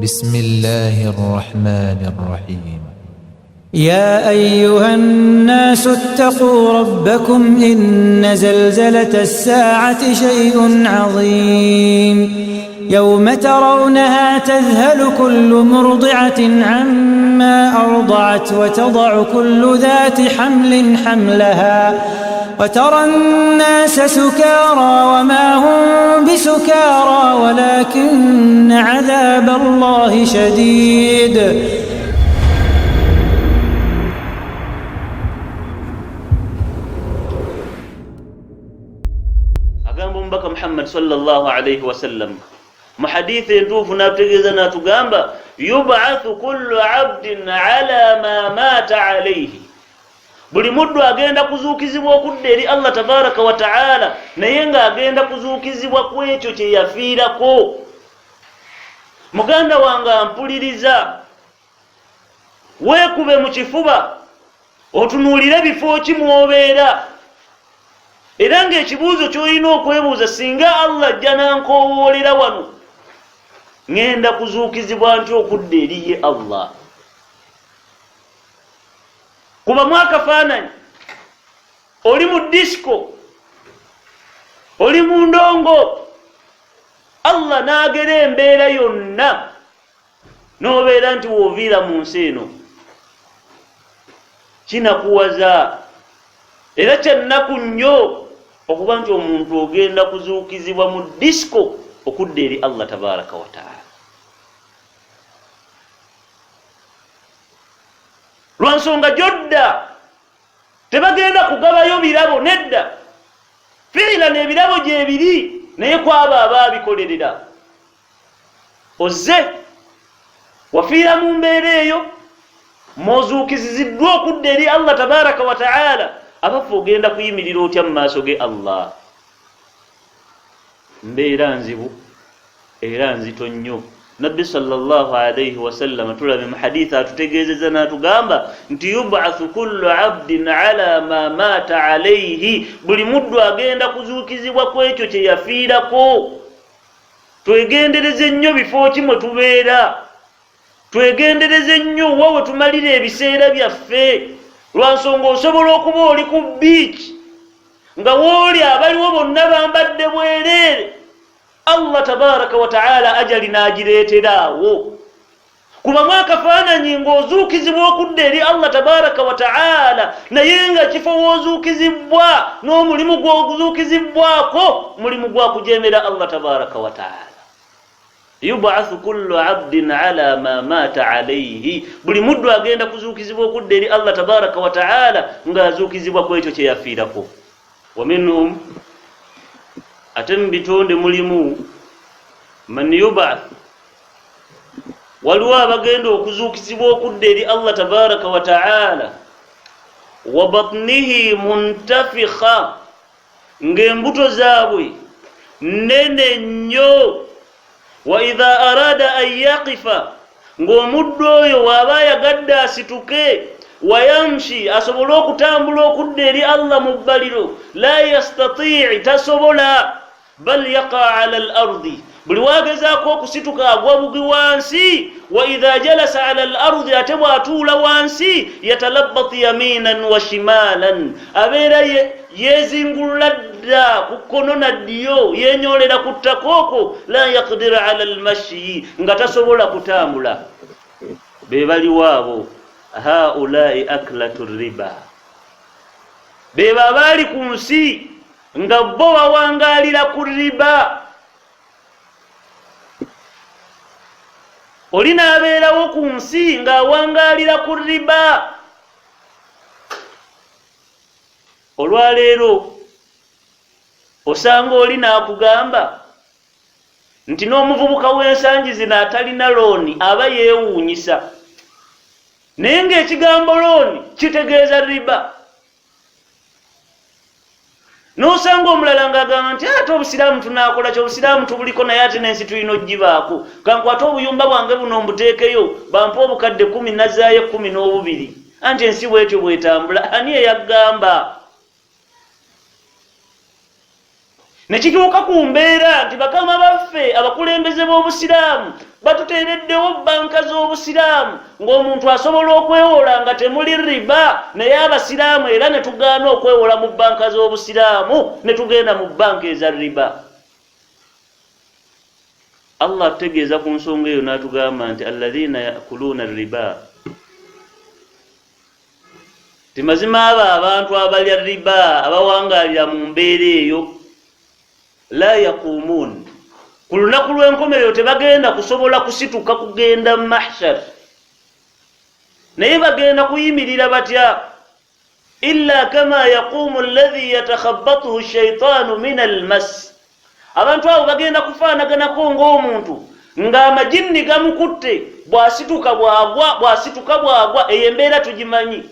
بسم الله الرحمن الرحيم. يا أيها الناس اتقوا ربكم إن زلزلة الساعة شيء عظيم يوم ترونها تذهل كل مرضعة عما أرضعت وتضع كل ذات حمل حملها وترى الناس سكارى وما هم بسكارى ولكن عذاب الله شديد. Mbaka Muhammad sallallahu alayhi wasallam muhadithi ntufu nategeza natugamba yub'athu kullu 'abdin 'ala ma mata alayhi, buli muddu agenda kuzuukizibwa okudda eri Allah tabaraka wa ta'ala naye nga agenda kuzuukizibwa ku ekyo kye yafiirako. Muganda wange ampuliriza, weekube mu kifuba otunuulire bifo kimwobeera, era ng'ekibuuzo ky'olina okwebuuza, singa Allah ajja nankowoolera wano ngenda kuzuukizibwa ntya okudda eri ye Allah? Kubamu akafaananyi, oli mu disco, oli mu ndongo, Allah n'agera embeera yonna n'obeera nti wooviira mu nsi eno, kinakuwaza era kyannaku nnyo okuba nti omuntu ogenda kuzuukizibwa mu disco okudda eri Allah tabaraka wa ta'ala. Lwansonga gyodda tebagenda kugabayo birabo, nedda, fiira n'ebirabo gyebiri, naye kwaba abaabikolerera. Ozze wafiira mu mbeera eyo mozuukiziddwa okudda eri Allah tabaraka wa ta'ala, abafu ogenda kuyimirira otya mu maaso ge Allah? Mbeera nzibu era nzito nnyo. Nabbi sallallahu alayhi wasallam tulabe mu hadithi atutegeezeza n'atugamba nti yub'athu kullu 'abdin 'ala ma mata alayhi, buli muddu agenda kuzuukizibwa ku ekyo kye yafiirako. Twegendereze nnyo bifo ki mwe tubeera, twegendereze nnyo wa we tumalira ebiseera byaffe. Lwansonga osobola okuba oli ku beach nga wooli abaliwo bonna bambadde bwereere, Allah tabaraka wa ta'ala ajali n'agireeteraawo. Kubamu akafaananyi ng'ozuukizibwa okudda eri Allah tabaraka wa ta'ala, naye nga kifo w'ozuukizibwa n'omulimu gw'ozuukizibwako mulimu gwa kujeemera Allah tabaraka wa ta'ala. Yub'athu kullu 'abdin 'ala ma mata alayhi, buli muddu agenda kuzuukizibwa okudda eri Allah tabaraka wa ta'ala ng'azuukizibwa ku ekyo kye yafiirako. Wa minhum, ate mu bitonde mulimu man yub'ath, waliwo abagenda okuzuukizibwa okudda eri Allah tabaraka wa ta'ala wa batnihi muntafikha, ng'embuto zaabwe nnene nnyo. Wa idha arada an yaqifa, ng'omuddu oyo waaba ayagadde asituke, wayamshi, asobole okutambula okudda eri Allah mu bbaliro, la yastati', tasobola, bal yaqa 'ala al-ardi, buli wagezaako okusituka agwa bugi wansi. Wa idha jalasa 'ala al-ardi, ate bw'atuula wansi, yatalabbatu yaminan wa shimalan, abeera yeezingulula dda ku kkono na ddyo, yeenyoolera ku ttakooko, la yaqdiru 'ala al-mashyi, nga tasobola kutambula. Be baliwo abo, haulai aklatu riba, be babaali ku nsi nga bo bawangaalira ku riba. Oli n'abeerawo ku nsi ng'awangaalira ku riba. Olwaleero osanga oli n'akugamba nti n'omuvubuka w'ensangi zino atalina looni aba yeewuunyisa, naye ng'ekigambo looni kitegeeza riba. N'osanga omulala ng'agamba nti ate obusiraamu tunaakola ki, obusiraamu tubuliko naye ate n'ensi tulina ogibaako, kankwate obuyumba bwange buno mbuteekeyo bampe obukadde 10 nazaayo 12, anti ensi bwetyo bwetambula. Ani eyagamba? nekituuka ku mbeera nti bakama baffe abakulembeze b'obusiraamu batuteereddewo banka z'obusiraamu ng'omuntu asobola okwewola nga temuli riba, naye abasiraamu era ne tugaana okwewola mu banka z'obusiraamu ne tugenda mu banka eza riba. Allah atutegeeza ku nsonga eyo n'atugamba nti alladhina yaakuluuna riba, timazima abo abantu abalya riba abawangaalira mu mbeera eyo la yaqumun, ku lunaku lw'enkomerero tebagenda kusobola kusituka kugenda mu mahshar, naye bagenda kuyimirira batya? illa kama yaqumu alladhi yatakhabbathu ash-shaytaanu min al-mas, abantu abo bagenda kufaanaganako ng'omuntu ng'amajinni gamukutte, bw'asituka bw'agwa. Eyo embeera tugimanyi,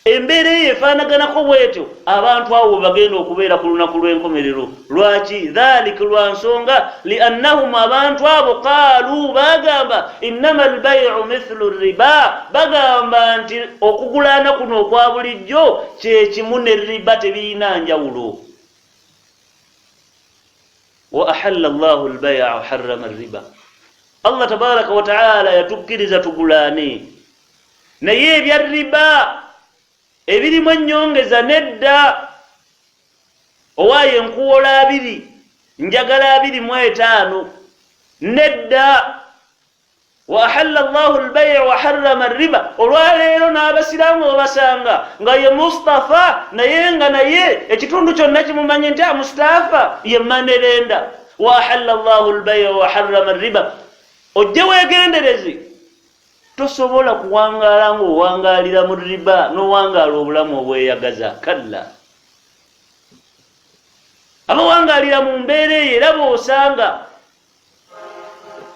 embeera eyo efaanaganako bwetyo. Abantu abo bagenda okubeera ku lunaku lw'enkomerero. Lwaki? dhalika, lwa nsonga liannahum, abantu abo qaalu, bagamba innama albayi'u mithlu riba, bagamba nti okugulaana kuno okwa bulijjo kye kimu ne riba, tebirina njawulo. wa ahalla Allahu albay'a wa harrama riba, Allah tabaraka wa ta'ala yatukkiriza tugulaane, naye ebya riba ebirimu ennyongeza nedda. Owaaye enkuwola 2 njagala 25 nedda. wa ahalla Allahu albay'a wa harrama riba, olwaleero n'abasiraamu obasanga nga ye Mustafa, naye nga naye ekitundu kyonna kimumanye nti Mustafa ye Manerenda. wa ahalla Allahu albay'a wa harrama riba, ojje weegendereze, tosobola kuwangaala ng'owangaalira mu riba n'owangaala obulamu obweyagaza. Kalla, abawangaalira mu mbeera eyo era b'osanga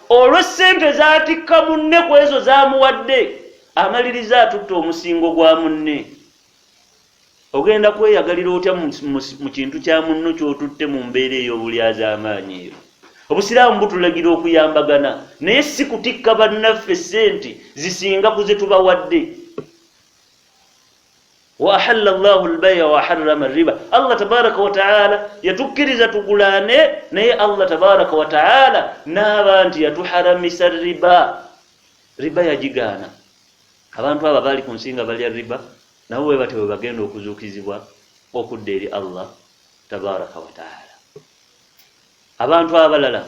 olwo ssente zaatikka munne ku ezo zaamuwadde, amaliriza atutta omusingo gwa munne. Ogenda kweyagalira otya mu kintu kya munno ky'otutte mu mbeera ey'obulyaza amaanyi eyo? Obusiraamu butulagira okuyambagana, naye si kutikka bannaffe ssente zisinga ku ze tubawadde. wa ahalla Allahu albay'a wa harrama riba, Allah tabaraka wa ta'ala yatukkiriza tugulaane, naye Allah tabaraka wa ta'ala n'aba nti yatuharamisa riba. Riba yagigaana. Abantu abo bali ku nsinga balya riba, nabo bwe batyo bagenda okuzuukizibwa okudda eri Allah tabaraka wa ta'ala. Abantu abalala,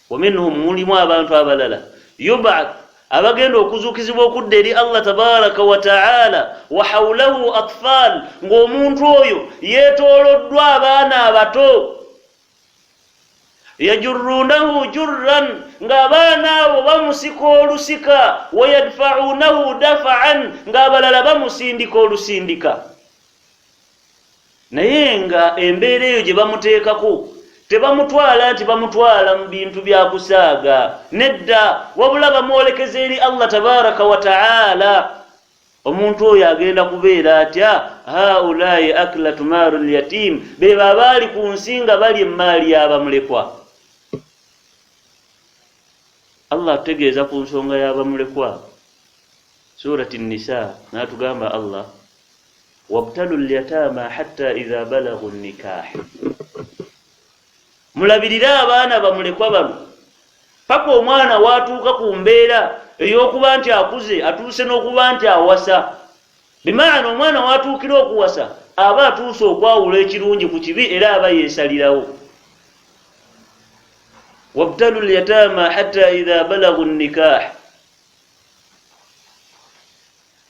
wa minhum, mulimu abantu abalala, yub'ath, abagenda okuzuukizibwa okudda eri Allah tabaraka wa ta'ala, wa hawlahu atfal, ng'omuntu oyo yeetooloddwa abaana abato, yajurrunahu jurran, ng'abaana abo bamusika olusika, wa yadfa'unahu dafa'an, ng'abalala bamusindika olusindika. Naye nga embeera eyo gye bamuteekako tebamutwala nti bamutwala mu bintu bya kusaaga, nedda, wabula bamwolekeza eri Allah tabaraka wa ta'ala. Omuntu oyo agenda kubeera atya? haulayi aklatu maalul yatim, be babaali ku nsinga bali emaali y'abamulekwa. Allah atutegeeza ku nsonga y'abamulekwa, surati Nisa, n'atugamba Allah, wabtalu lyatama hatta idha balagu nikah, mulabirire abaana bamulekwa bano paka omwana waatuuka ku mbeera ey'okuba nti akuze, atuuse n'okuba nti awasa. Bimaana omwana waatuukira okuwasa aba atuuse okwawula ekirungi ku kibi, era aba yeesalirawo. wabtalu lyatama hatta idha balagu nikah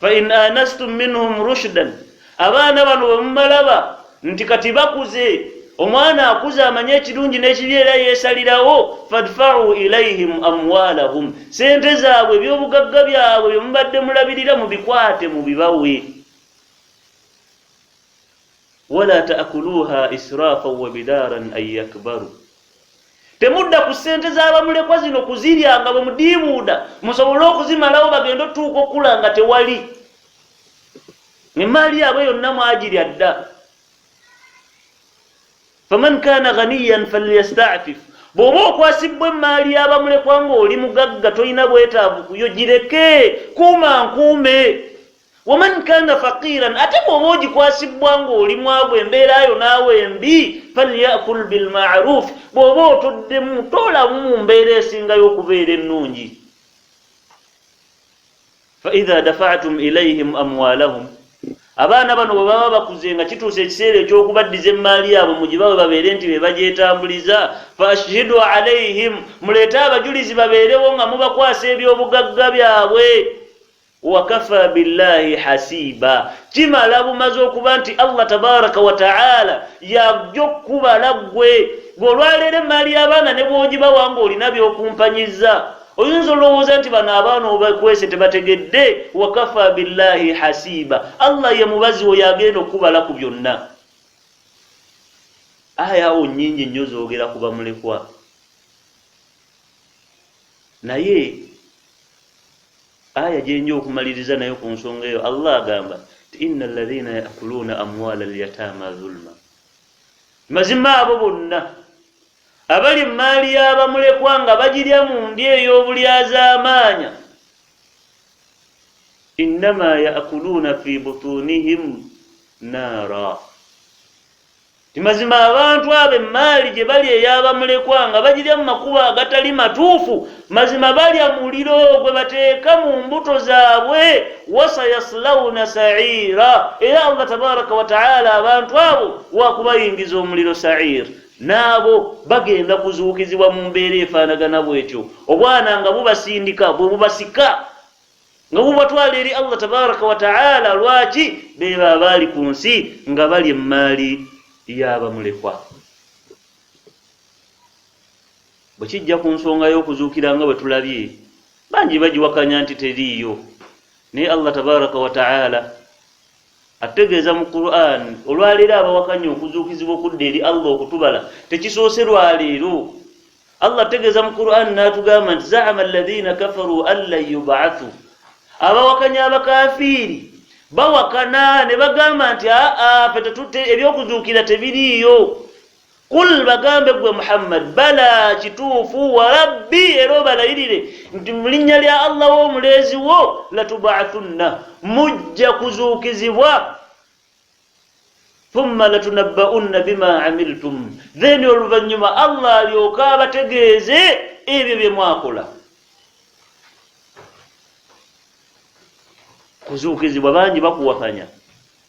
fa in anastum minhum rushdan, abaana bano bwe mumalaba nti kati bakuze, omwana akuze amanye ekirungi n'ekibi era yeesalirawo, fadfa'u ilayhim amwalahum, sente zaabwe, ebyobugagga byabwe bye mubadde mulabirira mubikwate mubibawe. wala taakuluha israfan wa bidaran an yakbaru, temudda ku sente z'abamulekwa zino kuzirya nga bwe mudiibuuda musobole okuzimalawo bagenda otuuka okula nga tewali, emaali yaabwe yonna mwagirya dda. faman kana ghaniyan falyasta'fif, bw'oba okwasibwa emaali y'abamulekwa ng'oli mugagga tolina bwetaavu kuyo, gireke, kuuma nkuume. waman kana faqiran ate bwomoji kwasibwanga oli mwagwe embeerayo naawe embi falyakul bilmaruf bwoba otoddemu toolamu mu mbeera esingayo okubeera ennungi. faidha dafatum ilaihim amwalahum abaana bano bwe baba bakuze nga kituuse ekiseera ekyokubaddiza emmaali yaabwe mu gibawe babeere nti be bagyetambuliza faashhidu alaihim muleete abajulizi babeerewo nga mubakwasa ebyobugagga byabwe. wakafa billahi hasiba kimala bumaze okuba nti Allah tabaraka wa taala yajja okubala ggwe ng'olwaleero emmaali y'abaana ne bw'ogibawanga olina by'okumpanyiza oyinza olowooza nti bano abaana obakwese tebategedde. wakafa billahi hasiba Allah ye mubazi we yagenda okubala ku byonna. ayawo nnyingi nnyo zoogera ku bamulekwa naye aya gyenja okumaliriza nayo ku nsonga eyo Allah agamba inna alladhina yakuluna amwala alyatama dhulma mazima abo bonna abali mmaali y'abamulekwa nga bagirya mu ndi ey'obulyazaamaanya innama yakuluna fi butunihim naara timazima abantu abo emmaali gye bali ey'abamulekwa nga bagirya mu makubo agatali matuufu mazima balya muliro gwe bateeka mu mbuto zaabwe. wasayaslawna saira era Allah tabaraka wa taala abantu abo wakubayingiza omuliro sair naabo bagenda kuzuukizibwa mu mbeera efaanagana bwetyo. obwana nga bubasindika bwe bubasika nga bubatwala eri Allah tabaraka wa taala. lwaki beba abaali ku nsi nga bali emmaali y'abamulekwa. bwe kijja ku nsonga y'okuzuukira nga bwe tulabye bangi bagiwakanya nti teriiyo naye Allah tabaraka wa taala ategeeza mu Qur'an olwaleero abawakanya okuzuukizibwa okudda eri Allah okutubala tekisoose lwaleero. Allah ategeeza mu Qur'an n'atugamba nti za'ama alladhina kafaru an lan yub'athu abawakanya abakafiiri bawakana ne bagamba nti ffe ebyokuzuukira tebiriiyo. qul bagambe gwe Muhammad bala kituufu wa rabbi era obalayirire nti mu linnya lya Allah w'omuleezi wo latub'athunna mujja kuzuukizibwa thumma latunabba'unna bima amiltum then oluvannyuma Allah alyoka abategeeze ebyo bye mwakola. kuzuukizibwa bangi bakuwakanya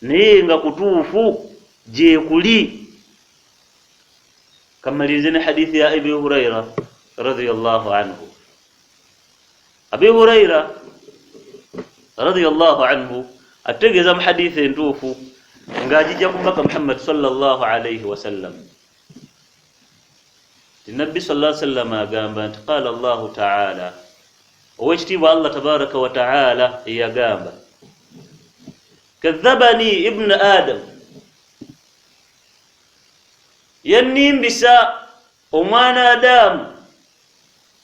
naye nga kutuufu gye kuli. kamalirize ne hadithi ya Abi Hurayra radiyallahu anhu. Abi Hurayra radiyallahu anhu ategeeza mu hadithi entuufu ng'agijja ku Mubaka Muhammad sallallahu alayhi wa sallam. Nabbi sallallahu alayhi wa sallam agamba nti qaala Allahu ta'ala owekitiibwa Allah tabaraka wa ta'ala yagamba kadhabani ibn adam yannimbisa omwana Adamu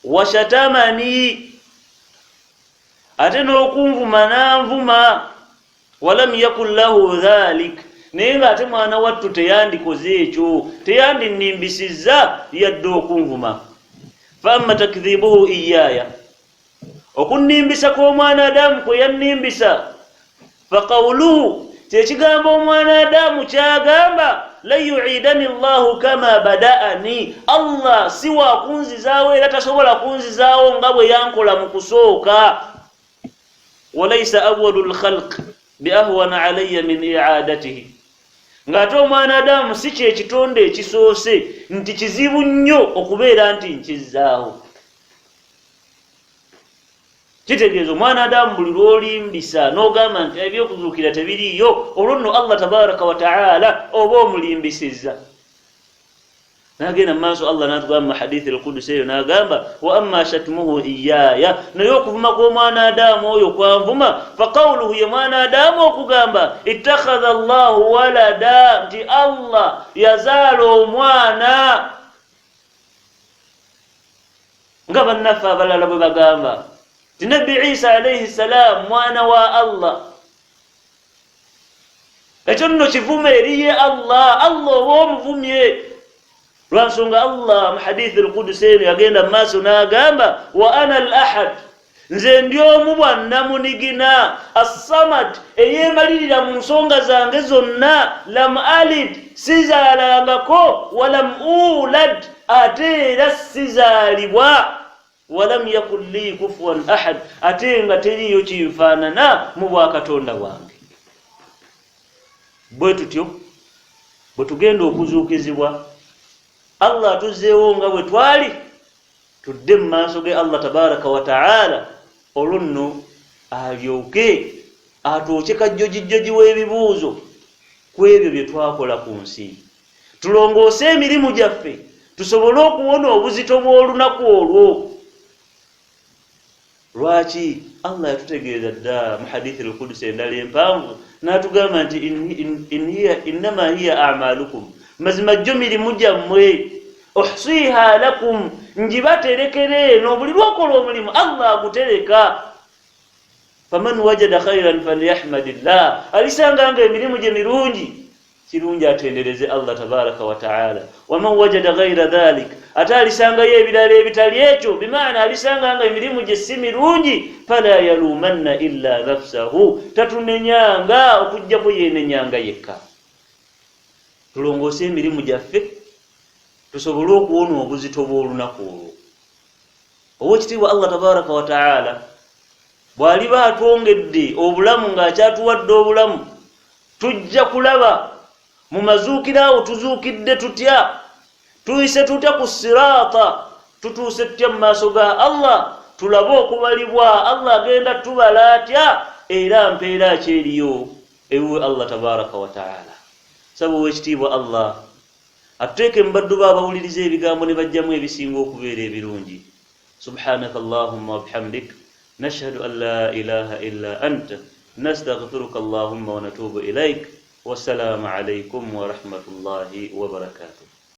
washatamani ate n'okunvuma nanvuma walam yakun lahu dhalik naye ng'ate mwana wattu teyandikoze ekyo teyandinnimbisizza yadde okunvuma. fa amma takdhibuhu iyaya okunnimbisa kw'omwana Adamu kwe yannimbisa fa qawluhu kyekigambo omwana Adamu kyagamba la yu'idani Allahu kama bada'ani Allah si wa kunzizaawo era tasobola kunzizaawo nga bwe yankola mu kusooka. walaysa awwalul khalq bi ahwana alayya min i'adatihi ng'ate omwana Adamu si kyekitonde ekisoose nti kizibu nnyo okubeera nti nkizzaawo. kitegeeza omwana Adamu buli lw'olimbisa n'ogamba nti ebyokuzuukira tebiriiyo olwo nno Allah tabaraka wa ta'ala oba omulimbisizza. n'agenda mu maaso Allah n'atugamba mu hadithi al-Qudusi eyo n'agamba wa amma shatmuhu iyaya naye okuvuma kw'omwana Adamu oyo kwanvuma fa qawluhu ye mwana Adamu okugamba ittakhadha Allahu walada nti Allah yazaala omwana nga bannaffe abalala bwe bagamba ti Nabbi Isa alayhi salam mwana wa Allah. ekyo nno kivume eriye Allah oba omuvumye lwansonga Allah mu hadithi al-Qudusi eno yagenda mu maaso n'agamba wa ana al-ahad nze ndi omu bwannamunigina as-samad eyeemalirira mu nsonga zange zonna, lam alid sizaalangako, walam ulad ate era sizaalibwa, walam yakun li kufuwan ahad ate nga teriyo kinfaanana mu bwakatonda bwange. Bwe tutyo bwe tugenda okuzuukizibwa, Allah atuzzeewo nga bwe twali, tudde mu maaso ge Allah tabaraka wa ta'ala, olwo nno alyoke atwokye kajjojijjoji w'ebibuuzo ku ebyo bye twakola ku nsi, tulongoose emirimu gyaffe tusobole okuwona obuzito bw'olunaku olwo. Lwaki Allah yatutegeeza dda mu hadithi al-Qudsi endala empanvu n'atugamba nti innama hiya a'malukum, mazima jjo mirimu gyammwe, uhsiha lakum, njibaterekere eno, buli lwokola omulimu Allah agutereka. Faman wajada khairan falyahmadillah, alisanga nga emirimu gye mirungi, kirungi atendereze Allah tabaraka wa ta'ala. Waman wajada ghaira dhalik, ate alisangayo ebirala ebitali ekyo, bimaana alisanga nga emirimu gye si mirungi, fala yalumanna illa nafsahu, tatunenyanga okujjako yeenenyanga yekka. Tulongoose emirimu gyaffe tusobole okuwona obuzito bw'olunaku olwo. Oweekitiibwa Allah tabaraka wa ta'ala bw'aliba atwongedde obulamu ng'akyatuwadde obulamu, tujja kulaba mu mazuukiro awo tuzuukidde tutya, tuyise tutya ku siraata, tutuuse tutya mu maaso ga Allah, tulabe okubalibwa Allah agenda tubala atya, era mpeera ki eriyo ewe Allah tabaraka wa ta'ala. Saba oweekitiibwa Allah atuteeke mu baddu be abawuliriza ebigambo ne bajjamu ebisinga okubeera ebirungi. Subhanaka Allahumma wa bihamdik, nashhadu an la ilaha illa anta, nastaghfiruka Allahumma wa natubu ilaik. Wassalamu alaykum wa rahmatullahi wa barakatuh.